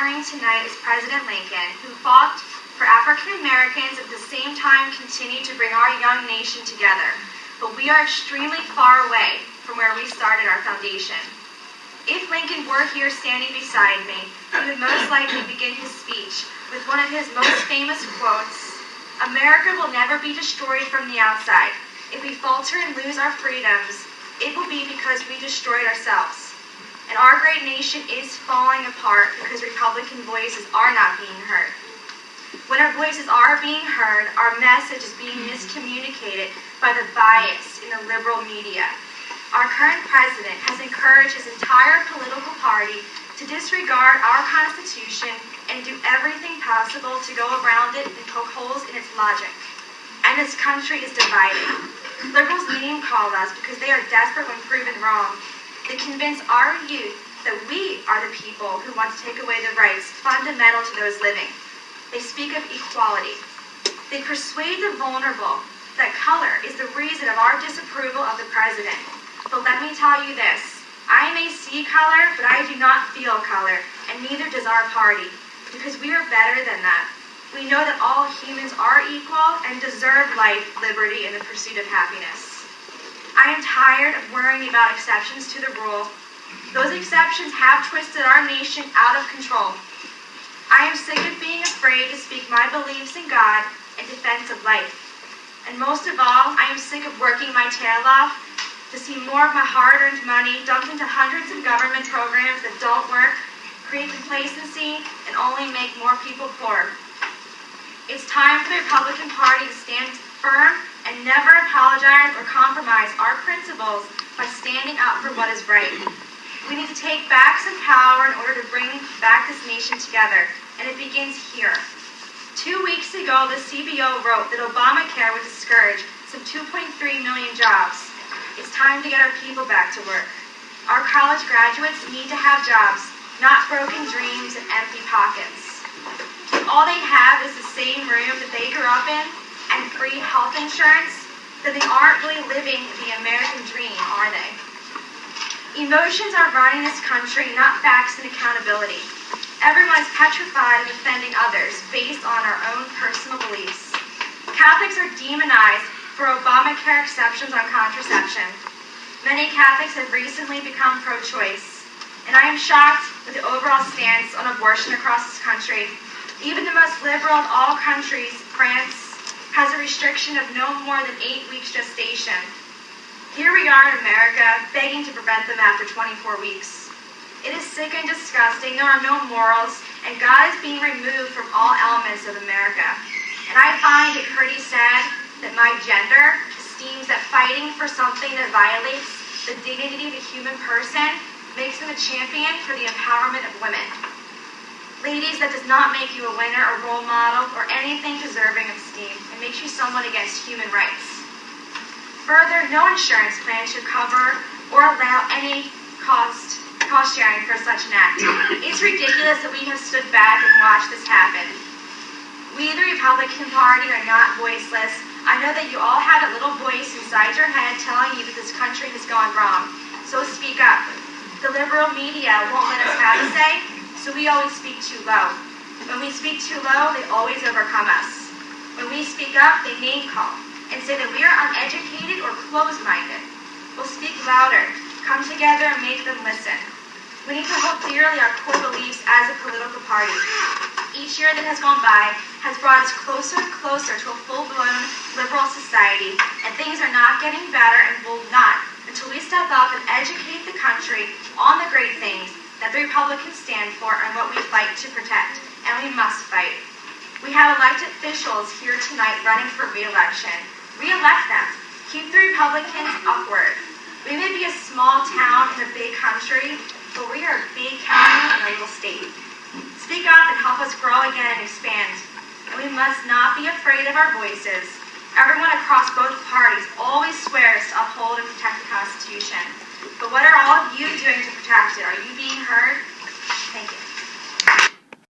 honoring tonight is President Lincoln, who fought for African Americans at the same time continued to bring our young nation together. But we are extremely far away from where we started our foundation. If Lincoln were here standing beside me, he would most likely begin his speech with one of his most famous quotes: "America will never be destroyed from the outside. If we falter and lose our freedoms, it will be because we destroyed ourselves." And our great nation is falling apart because Republican voices are not being heard. When our voices are being heard, our message is being miscommunicated by the bias in the liberal media. Our current president has encouraged his entire political party to disregard our Constitution and do everything possible to go around it and poke holes in its logic. And this country is divided. Liberals name-call us because they are desperate when proven wrong. They convince our youth that we are the people who want to take away the rights fundamental to those living. They speak of equality. They persuade the vulnerable that color is the reason of our disapproval of the president. But let me tell you this, I may see color, but I do not feel color, and neither does our party, because we are better than that. We know that all humans are equal and deserve life, liberty, and the pursuit of happiness. I am tired of worrying about exceptions to the rule. Those exceptions have twisted our nation out of control. I am sick of being afraid to speak my beliefs in God in defense of life. And most of all, I am sick of working my tail off to see more of my hard-earned money dumped into hundreds of government programs that don't work, create complacency, and only make more people poor. It's time for the Republican Party to stand firm and never apologize or compromise our principles by standing up for what is right. We need to take back some power in order to bring back this nation together, and it begins here. 2 weeks ago, the CBO wrote that Obamacare would discourage some 2.3 million jobs. It's time to get our people back to work. Our college graduates need to have jobs, not broken dreams and empty pockets. If all they have is the same room that they grew up in and free health insurance, then they aren't really living the American dream, are they? Emotions are running this country, not facts and accountability. Everyone is petrified of offending others based on our own personal beliefs. Catholics are demonized for Obamacare exceptions on contraception. Many Catholics have recently become pro-choice, and I am shocked with the overall stance on abortion across this country. Even the most liberal of all countries, France, has a restriction of no more than 8 weeks gestation. Here we are in America, begging to prevent them after 24 weeks. It is sick and disgusting. There are no morals, and God is being removed from all elements of America. And I find it pretty sad that my gender esteems that fighting for something that violates the dignity of a human person makes them a champion for the empowerment of women. Ladies, that does not make you a winner or role model or anything deserving of esteem. It makes you someone against human rights. Further, no insurance plan should cover or allow any cost sharing for such an act. It's ridiculous that we have stood back and watched this happen. We, the Republican Party, are not voiceless. I know that you all have a little voice inside your head telling you that this country has gone wrong. So speak up. The liberal media won't let us have a say, so we always speak too low. When we speak too low, they always overcome us. When we speak up, they name-call and say that we are uneducated or closed-minded. We'll speak louder, come together, and make them listen. We need to hold dearly our core beliefs as a political party. Each year that has gone by has brought us closer and closer to a full-blown liberal society, and things are not getting better and will not until we step up and educate the country on the great things that the Republicans stand for and what we fight to protect, and we must fight. We have elected officials here tonight running for re-election. Re-elect them. Keep the Republicans upward. We may be a small town in a big country, but we are a big county in a little state. Speak up and help us grow again and expand. And we must not be afraid of our voices. Everyone across both parties always swears to uphold and protect the Constitution. But what are all of you doing to protect it? Are you being heard?